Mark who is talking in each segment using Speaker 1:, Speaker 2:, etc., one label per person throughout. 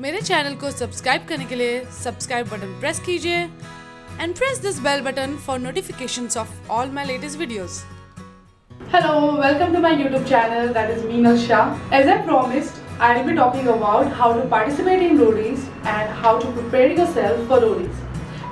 Speaker 1: मेरे चैनल को सब्सक्राइब करने के लिए सब्सक्राइब बटन प्रेस कीजिए and press this bell button for notifications of all my latest videos.
Speaker 2: Hello, welcome to my YouTube channel, that is Meenal Shah. As I promised, I will be talking about how to participate in roadies and how to prepare yourself for roadies.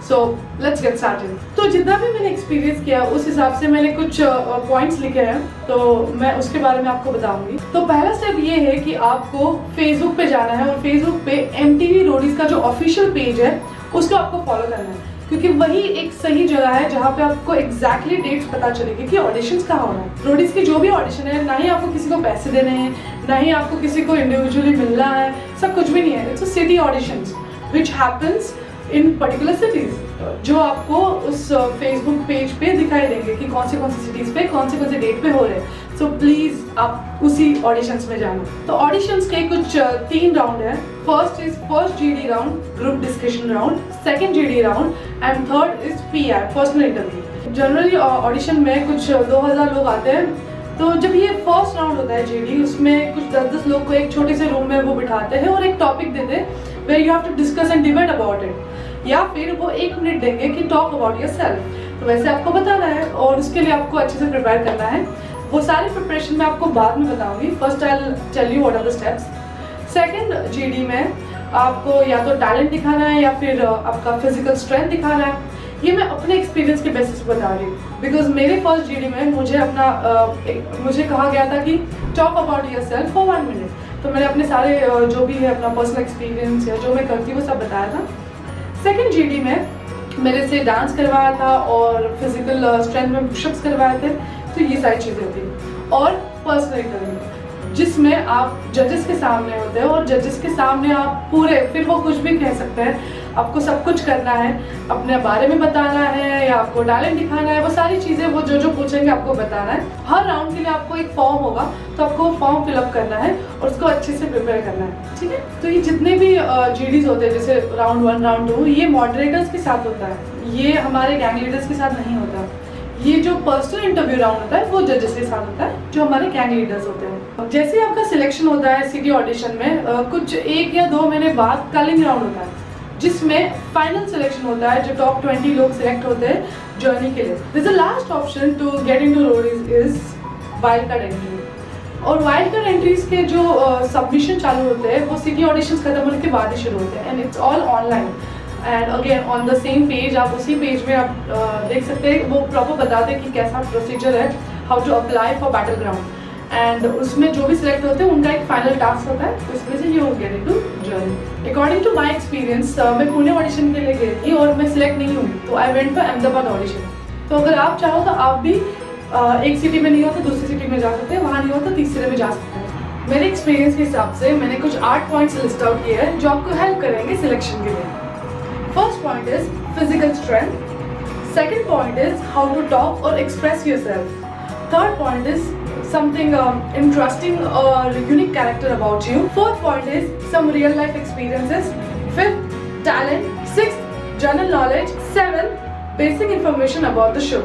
Speaker 2: So let's get started. तो जितना भी मैंने experience किया उस हिसाब से मैंने कुछ पॉइंट्स लिखे हैं, तो मैं उसके बारे में आपको बताऊंगी. तो पहला स्टेप ये है कि आपको फेसबुक पे जाना है और फेसबुक पे MTV रोडीज का जो ऑफिशियल पेज है उसको आपको फॉलो करना है, क्योंकि वही एक सही जगह है जहाँ पे आपको एग्जैक्टली डेट्स पता चलेगी कि ऑडिशंस कहाँ होना है. रोडीज की जो भी ऑडिशन है, ना ही आपको किसी को पैसे देने हैं, ना ही आपको किसी को इंडिविजुअली मिलना है, सब कुछ भी नहीं है. It's a city auditions which happens in particular cities, जो आपको उस फेसबुक पेज पे दिखाई देंगे कि कौन सी सिटीज पे कौन से डेट पे हो रहे हैं. सो प्लीज आप उसी ऑडिशंस में जाना. तो ऑडिशंस के कुछ 3 राउंड है. First GD round, group discussion round, second GD round and third is PI, personal interview. Generally audition में कुछ 2000 लोग आते हैं. तो जब ये फर्स्ट राउंड होता है GD, उसमें कुछ 10-10 लोग को एक छोटे से रूम में वो बिठाते हैं और एक टॉपिक देते हैं where you have to discuss and debate about it, या फिर वो 1 मिनट देंगे कि टॉक अबाउट योरसेल्फ. तो वैसे आपको बताना है और उसके लिए आपको अच्छे से प्रिपेयर करना है. वो सारी प्रिपरेशन मैं आपको बाद में बताऊंगी. First I will tell you what are the steps. Second GD में आपको या तो टैलेंट दिखाना है या फिर आपका फिजिकल स्ट्रेंथ दिखाना है. ये मैं अपने एक्सपीरियंस के बेसिस पे बता रही हूँ, बिकॉज मेरे फर्स्ट GD में मुझे कहा गया था कि talk about yourself for 1 minute. तो मैंने अपने सारे जो भी है अपना पर्सनल एक्सपीरियंस या जो मैं करती हूँ वो सब बताया था. सेकंड GD में मेरे से डांस करवाया था और फिजिकल स्ट्रेंथ में पुशअप्स करवाए थे. तो ये सारी चीज़ें थी. और पर्सनल इंटरव्यू, जिसमें आप जजेस के सामने होते हैं और जजेस के सामने आप पूरे, फिर वो कुछ भी कह सकते हैं, आपको सब कुछ करना है, अपने बारे में बताना है या आपको टैलेंट दिखाना है. वो सारी चीज़ें वो जो पूछेंगे आपको बताना है. हर राउंड के लिए आपको एक फॉर्म होगा, तो आपको फॉर्म फिलअप करना है और उसको अच्छे से प्रिपेयर करना है. ठीक है. तो ये जितने भी GDs होते हैं, जैसे राउंड 1, राउंड 2, ये मॉडरेटर्स के साथ होता है. ये हमारे गैंग लीडर्स के साथ नहीं होता. ये जो पर्सनल इंटरव्यू राउंड होता है वो जजेस के साथ होता है, जो हमारे गैंग लीडर्स होते हैं. जैसे आपका सिलेक्शन होता है सिटी ऑडिशन में, कुछ 1 या 2 महीने बाद कलिंग राउंड होता है, जिसमें फाइनल सिलेक्शन होता है, जो टॉप 20 लोग सिलेक्ट होते हैं जर्नी के लिए. This the last option to get into Roadies is wild card entry. और वाइल्ड कार्ड एंट्रीज के जो सबमिशन चालू होते हैं वो सिटी ऑडिशंस खत्म होने के बाद ही शुरू होते हैं. And it's all online and again on the same page. आप उसी पेज में आप देख सकते हैं, वो प्रॉपर बताते हैं कि कैसा प्रोसीजर है, how to apply for battle ground. And उसमें जो भी सिलेक्ट होते हैं उनका एक फाइनल टास्क होता है, उसमें से you get into journey. According to my experience, मैं पुणे ऑडिशन के लिए गई थी और मैं सिलेक्ट नहीं हुई, तो I went for Ahmedabad audition. तो अगर आप चाहो तो आप भी एक सिटी में नहीं हो तो दूसरी सिटी में जा सकते हैं, वहाँ नहीं हो तो तीसरे में जा सकते हैं. मेरे एक्सपीरियंस के हिसाब से मैंने कुछ 8 पॉइंट्स लिस्ट आउट किए हैं जो आपको हेल्प करेंगे सिलेक्शन के लिए. First point is physical strength. Second point is how to talk or express yourself. Third point is something interesting or unique character about you. Fourth point is some real life experiences. Fifth, talent. Sixth, general knowledge. Seventh, basic information about the show.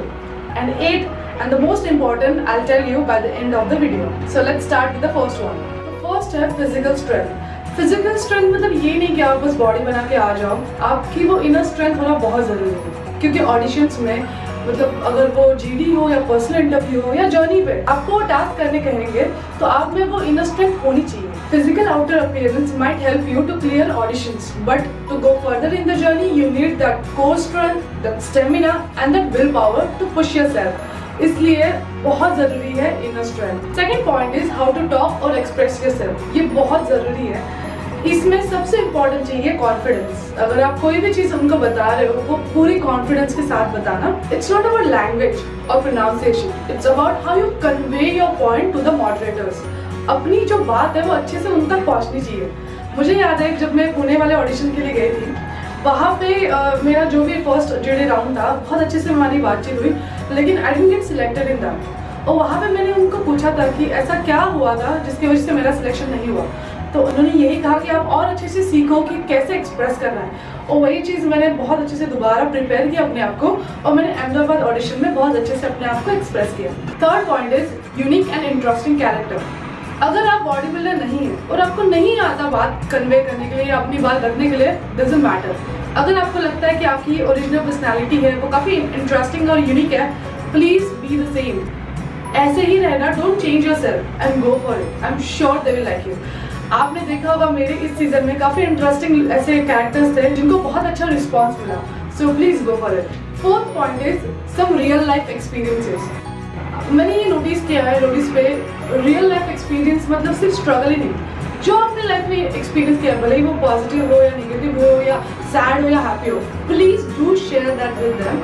Speaker 2: And 8, and the most important, I'll tell you by the end of the video. So let's start with the first one. The first है physical strength. Physical strength मतलब ये नहीं कि आप बस body बना के आ जाओ, आपकी वो इनर स्ट्रेंथ होना बहुत ज़रूरी है. क्योंकि ऑडिशंस में मतलब अगर वो GD हो या पर्सनल इंटरव्यू हो या जर्नी पे आपको वो टास्क करने कहेंगे, तो आप में वो इनर स्ट्रेंथ होनी चाहिए. Physical outer appearance might help you to clear auditions, but to go further in the journey you need that core strength, that stamina and that will power to push yourself. इसलिए बहुत ज़रूरी है inner strength. Second point is how to talk और express yourself. ये बहुत ज़रूरी है. इसमें सबसे इम्पोर्टेंट चाहिए कॉन्फिडेंस. अगर आप कोई भी चीज़ उनको बता रहे हो वो पूरी कॉन्फिडेंस के साथ बताना. इट्स नॉट अबाउट लैंग्वेज और pronunciation, it's about how you convey your point two the moderators. अपनी जो बात है वो अच्छे से उन तक पहुंचनी चाहिए. मुझे याद है जब मैं पुणे वाले ऑडिशन के लिए गई थी, वहाँ पे मेरा जो भी फर्स्ट GD राउंड था बहुत अच्छे से हमारी बातचीत हुई, लेकिन I didn't get selected in that. और वहाँ पे मैंने उनको पूछा था कि ऐसा क्या हुआ था जिसकी वजह से मेरा सिलेक्शन नहीं हुआ. तो उन्होंने यही कहा कि आप और अच्छे से सीखो कि कैसे एक्सप्रेस करना है. और वही चीज़ मैंने बहुत अच्छे से दोबारा प्रिपेयर किया अपने आप को, और मैंने अहमदाबाद ऑडिशन में बहुत अच्छे से अपने आप को एक्सप्रेस किया. Third point is unique and interesting character. अगर आप बॉडी बिल्डर नहीं है और आपको नहीं आता बात कन्वे करने के लिए या अपनी बात रखने के लिए, डजंट मैटर। अगर आपको लगता है कि आपकी ओरिजिनल पर्सनैलिटी है वो काफ़ी इंटरेस्टिंग और यूनिक है, प्लीज बी द सेम। ऐसे ही रहना, don't change your self and go for it. I am sure they will like you. आपने देखा होगा मेरे इस सीजन में काफ़ी इंटरेस्टिंग ऐसे कैरेक्टर्स थे जिनको बहुत अच्छा रिस्पॉन्स मिला, so please go for it. Fourth point is some real life experiences. मैंने ये नोटिस किया है रोडीज पे, रियल लाइफ एक्सपीरियंस मतलब सिर्फ स्ट्रगल ही नहीं, जो आपने लाइफ में एक्सपीरियंस किया, भले ही वो पॉजिटिव हो या नेगेटिव हो या सैड हो या हैप्पी हो, please do share that with them.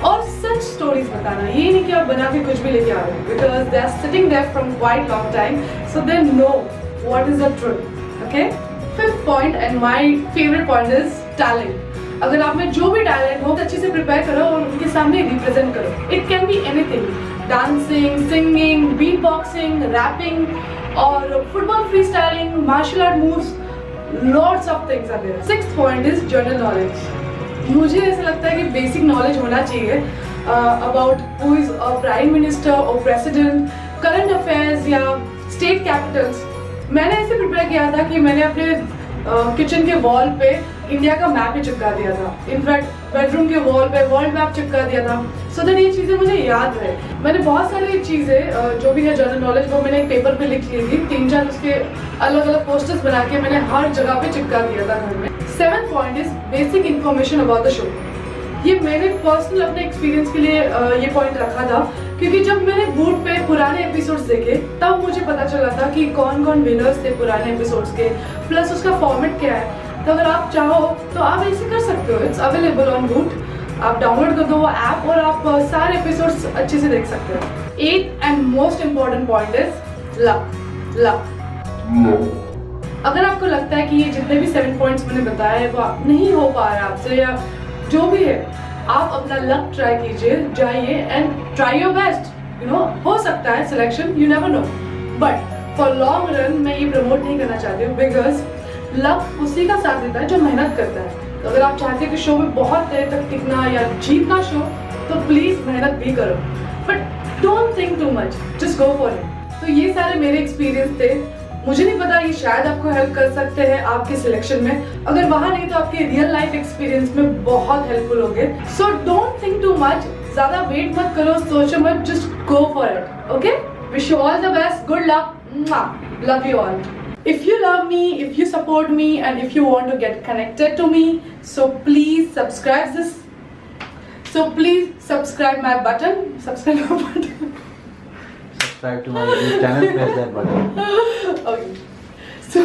Speaker 2: और सच स्टोरीज बताना, ये नहीं कि आप बना के कुछ भी लेके आ रहे हो, because they are sitting there from quite long time, so they know what is the truth. Okay, fifth point and my favourite point is talent. अगर आप में जो भी टैलेंट हो अच्छे से प्रिपेयर करो और उनके सामने रिप्रेजेंट करो। It can be anything, dancing, singing, beat boxing, rapping और football free styling, martial art moves, lots of things are there. Sixth point is general knowledge. मुझे ऐसा लगता है कि बेसिक नॉलेज होना चाहिए about who is a prime minister और president, current affairs या स्टेट कैपिटल्स। मैंने ऐसे प्रिपेयर किया था कि मैंने अपने किचन के वॉल पे इंडिया का मैप ही चिपका दिया था, इनफैक्ट बेडरूम के वॉल पे वर्ल्ड मैप चिपका दिया था, सो दैट ये चीज़ें मुझे याद रहे। मैंने बहुत सारी चीज़ें जो भी है जनरल नॉलेज वो मैंने एक पेपर पे लिख ली थी, 3-4 उसके अलग अलग पोस्टर्स बना के मैंने हर जगह पे चिपका दिया था घर में। Seventh point is basic information about the show. ये मैंने पर्सनल अपने एक्सपीरियंस के लिए ये पॉइंट रखा था, क्योंकि जब मैंने वूट पे पुराने एपिसोड्स देखे तब मुझे पता चला था कि कौन कौन विनर्स थे पुराने एपिसोड्स के, प्लस उसका फॉर्मेट क्या है। तो अगर आप चाहो तो आप ऐसे कर सकते हो, इट्स अवेलेबल ऑन वूट। आप डाउनलोड कर दो वो ऐप और आप सारे एपिसोड्स अच्छे से देख सकते हो। एथ and most important point is luck. अगर आपको लगता है कि ये जितने भी 7 पॉइंट्स मैंने बताया है वो नहीं हो पा रहा है आपसे या जो भी है, आप अपना लक ट्राई कीजिए, जाइए and try your best. You know, हो सकता है selection, you never know, but for long run मैं ये प्रमोट नहीं करना चाहती हूँ, बिकॉज लक उसी का साथ देता है जो मेहनत करता है। तो अगर आप चाहते हो कि शो में बहुत देर तक टिकना या जीतना शो, तो प्लीज मेहनत भी करो, but don't think too much, just go for it. तो ये सारे मेरे एक्सपीरियंस थे। मुझे नहीं पता, ये शायद आपको हेल्प कर सकते हैं आपके सिलेक्शन में। अगर वहाँ नहीं तो आपके रियल लाइफ एक्सपीरियंस में बहुत हेल्पफुल होंगे। So don't think too much, ज्यादा वेट मत करो, सोचो मत, just go for it. Okay, wish you all the best, good luck, love you all. If you love me, if you support me, and if you want to get connected to me, so please subscribe my button. Subscribe to my YouTube channel, press that button. Okay. So